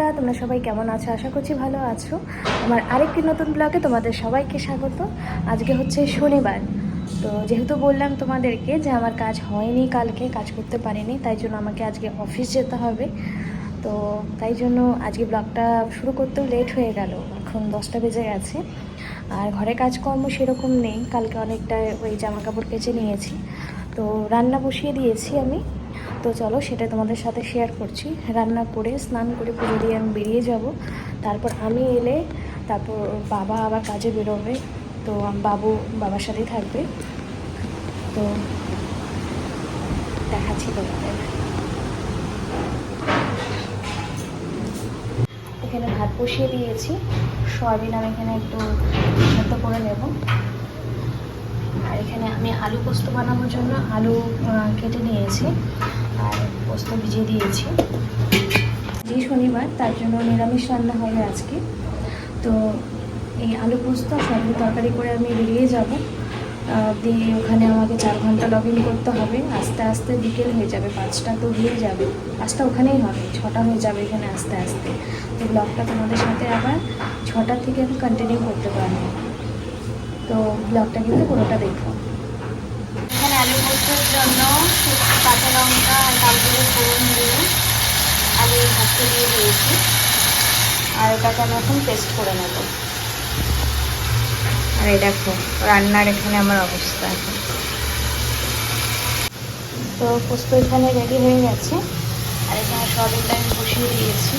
বন্ধুরা, তোমরা সবাই কেমন আছো? আশা করছি ভালো আছো। আমার আরেকটি নতুন ব্লগে তোমাদের সবাইকে স্বাগত। আজকে হচ্ছে শনিবার, তো যেহেতু বললাম তোমাদেরকে যে আমার কাজ হয়নি, কালকে কাজ করতে পারিনি, তাই জন্য আমাকে আজকে অফিস যেতে হবে। তো তাই জন্য আজকে ব্লগটা শুরু করতেও লেট হয়ে গেল, এখন 10টা বেজে গেছে। আর ঘরে কাজকর্ম সেরকম নেই, কালকে অনেকটা ওই জামা কাপড় কেচে নিয়েছি, তো রান্না বসিয়ে দিয়েছি আমি। তো চলো সেটা তোমাদের সাথে শেয়ার করছি। রান্না করে স্নান করে পুজো দিয়ে আমি বেরিয়ে যাব। তারপর আমি এলে তারপর বাবা আবার কাজে বেরোবে, তো বাবু বাবার সাথেই থাকবে। তো দেখাচ্ছি তোমাদের। এখানে ভাত বসিয়ে দিয়েছি, সয়াবিন আমি এখানে একটু সেদ্ধ করে নেব। আর এখানে আমি আলু পোস্ত বানানোর জন্য আলু কেটে নিয়েছি আর পোস্ত ভিজিয়ে দিয়েছি। যে শনিবার, তার জন্য নিরামিষ রান্না হবে আজকে। তো এই আলু পোস্ত সবজি তরকারি করে আমি বেরিয়ে যাব। দিয়ে ওখানে আমাকে 4 ঘন্টা লগ ইন করতে হবে। আস্তে আস্তে বিকেল হয়ে যাবে, 5টা তো হয়ে যাবে, 5টা ওখানেই হবে, 6টা হয়ে যাবে এখানে আস্তে আস্তে। তো ব্লগটা তোমাদের সাথে আবার 6টার থেকে আমি কন্টিনিউ করতে পারবো। তো ব্লগটা কিন্তু পুরোটা দেখো। এখানে আলু পোস্তর জন্য কাঁচা লঙ্কা আর কালগুলো ফোড়ন দিয়ে আলু ভাজতে দিয়ে দিয়েছি, আর এটাকে আমি এখন পেস্ট করে নেব। আর এই দেখো রান্নার এখানে আমার অবস্থা এখন। তো পোস্ত এখানে রেডি হয়ে গেছে, আর এখানে সয়াবিনটা আমি বসিয়ে দিয়েছি।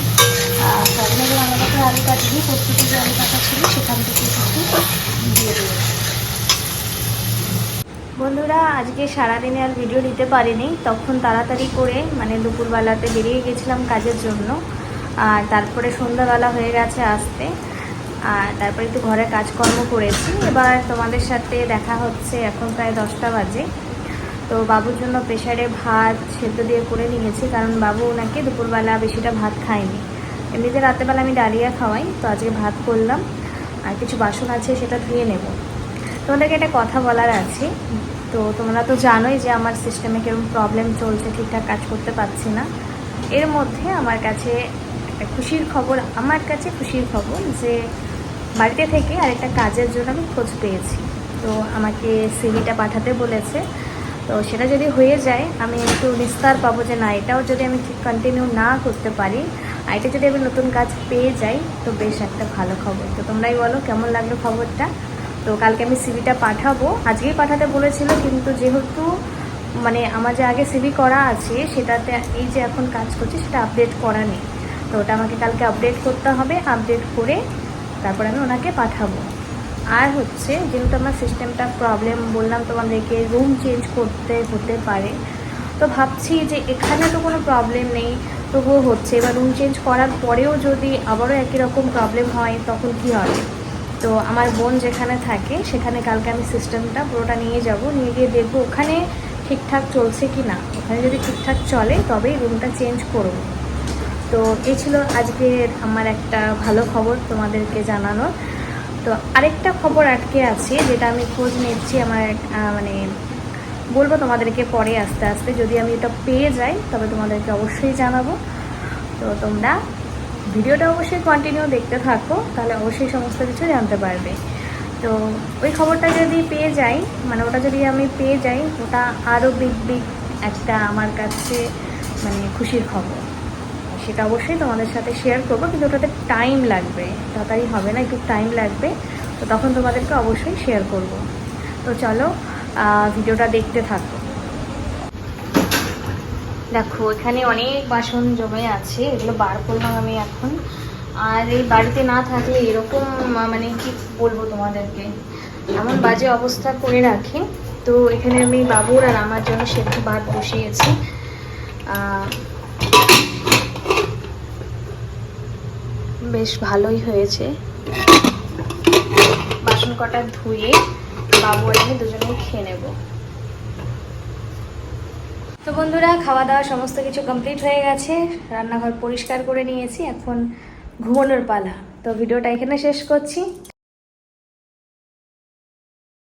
আর সয়াবিনের আলাদা করে আলু কাটিয়ে পোস্ততে যে আলু কাটা ছিল সেখান থেকে কিছু দিয়ে দিয়েছি। বন্ধুরা, আজকে সারাদিনে আর ভিডিও দিতে পারিনি, তখন তাড়াতাড়ি করে মানে দুপুরবেলাতে বেরিয়ে গেছিলাম কাজের জন্য। আর তারপরে সন্ধ্যাবেলা হয়ে গেছে আসতে, আর তারপরে একটু ঘরে কাজকর্ম করেছি। এবার তোমাদের সাথে দেখা হচ্ছে, এখন প্রায় 10টা বাজে। তো বাবুর জন্য প্রেশারে ভাত সেদ্ধ দিয়ে করে নিয়েছি, কারণ বাবু নাকি দুপুরবেলা বেশিটা ভাত খায়নি। এমনিতে রাতেরবেলা আমি ডালিয়া খাওয়াই, তো আজকে ভাত করলাম। আর কিছু বাসন আছে, সেটা ধুয়ে নেব। তোমাদেরকে একটা কথা বলার আছে। তো তোমরা তো জানোই যে আমার সিস্টেমে কীরকম প্রবলেম চলছে, ঠিকঠাক কাজ করতে পারছি না। এর মধ্যে আমার কাছে একটা খুশির খবর, যে বাড়িতে থেকে আরেকটা কাজের জন্য আমি খোঁজ পেয়েছি। তো আমাকে সিভিটা পাঠাতে বলেছে। তো সেটা যদি হয়ে যায়, আমি একটু নিস্তার পাবো যে না, এটাও যদি আমি ঠিক কন্টিনিউ না করতে পারি, আর এটা যদি আমি নতুন কাজ পেয়ে যাই, তো বেশ একটা ভালো খবর। তো তোমরাই বলো কেমন লাগলো খবরটা। তো কালকে আমি সিভিটা পাঠাবো, আজকেই পাঠাতে বলেছিল, কিন্তু যেহেতু মানে আমার যে আগে সিভি করা আছে সেটাতে এই যে এখন কাজ করছি সেটা আপডেট করা নেই। তো ওটা আমাকে কালকে আপডেট করতে হবে, আপডেট করে তারপর আমি ওনাকে পাঠাবো। আর হচ্ছে যেহেতু আমার সিস্টেমটা প্রবলেম, বললাম তোমাদেরকে রুম চেঞ্জ করতে হতে পারে। তো ভাবছি যে এখানে তো কোনো প্রবলেম নেই, তবুও হচ্ছে। এবার রুম চেঞ্জ করার পরেও যদি আবারও একই রকম প্রবলেম হয়, তখন কি হবে? তো আমার বোন যেখানে থাকে সেখানে কালকে আমি সিস্টেমটা পুরোটা নিয়ে যাব, নিয়ে গিয়ে দেখবো ওখানে ঠিকঠাক চলছে কি না। ওখানে যদি ঠিকঠাক চলে তবেই রুমটা চেঞ্জ করব। তো এই ছিল আজকের আমার একটা ভালো খবর তোমাদেরকে জানানোর। তো আরেকটা খবর আটকে আছে, যেটা আমি খোঁজ নিচ্ছি। আমার মানে বলবো তোমাদেরকে পরে আস্তে আস্তে, যদি আমি এটা পেয়ে যাই তবে তোমাদেরকে অবশ্যই জানাবো। তো তোমরা ভিডিওটা অবশ্যই কন্টিনিউ দেখতে থাকো, তাহলে অবশ্যই সমস্ত কিছু জানতে পারবে। তো ওই খবরটা যদি পেয়ে যাই, মানে ওটা যদি আমি পেয়ে যাই, ওটা আরও বিগ একটা আমার কাছে মানে খুশির খবর। সেটা অবশ্যই তোমাদের সাথে শেয়ার করবো, কিন্তু ওটাতে টাইম লাগবে, তাড়াতাড়ি হবে না, একটু টাইম লাগবে। তো তখন তোমাদেরকে অবশ্যই শেয়ার করব। তো চলো ভিডিওটা দেখতে থাকো। দেখো এখানে অনেক বাসন জমে আছে, এগুলো বার করলাম আমি এখন। আর এই বাড়িতে না থাকলে এরকম মানে কি বলবো তোমাদেরকে, এমন বাজে অবস্থা করে রাখে। তো এখানে আমি বাবুর আর আমার জন্য সেদ্ধ ভাত বসিয়েছি। বেশ ভালোই হয়েছে। বাসন কটা ধুয়ে বাবু আর আমি দুজনেই খেয়ে নেব। তো বন্ধুরা, খাওয়া দাওয়া সমস্ত কিছু কমপ্লিট হয়ে গেছে, রান্নাঘর পরিষ্কার করে নিয়েছি, এখন ঘুমানোর পালা। তো ভিডিওটা এখানে শেষ করছি।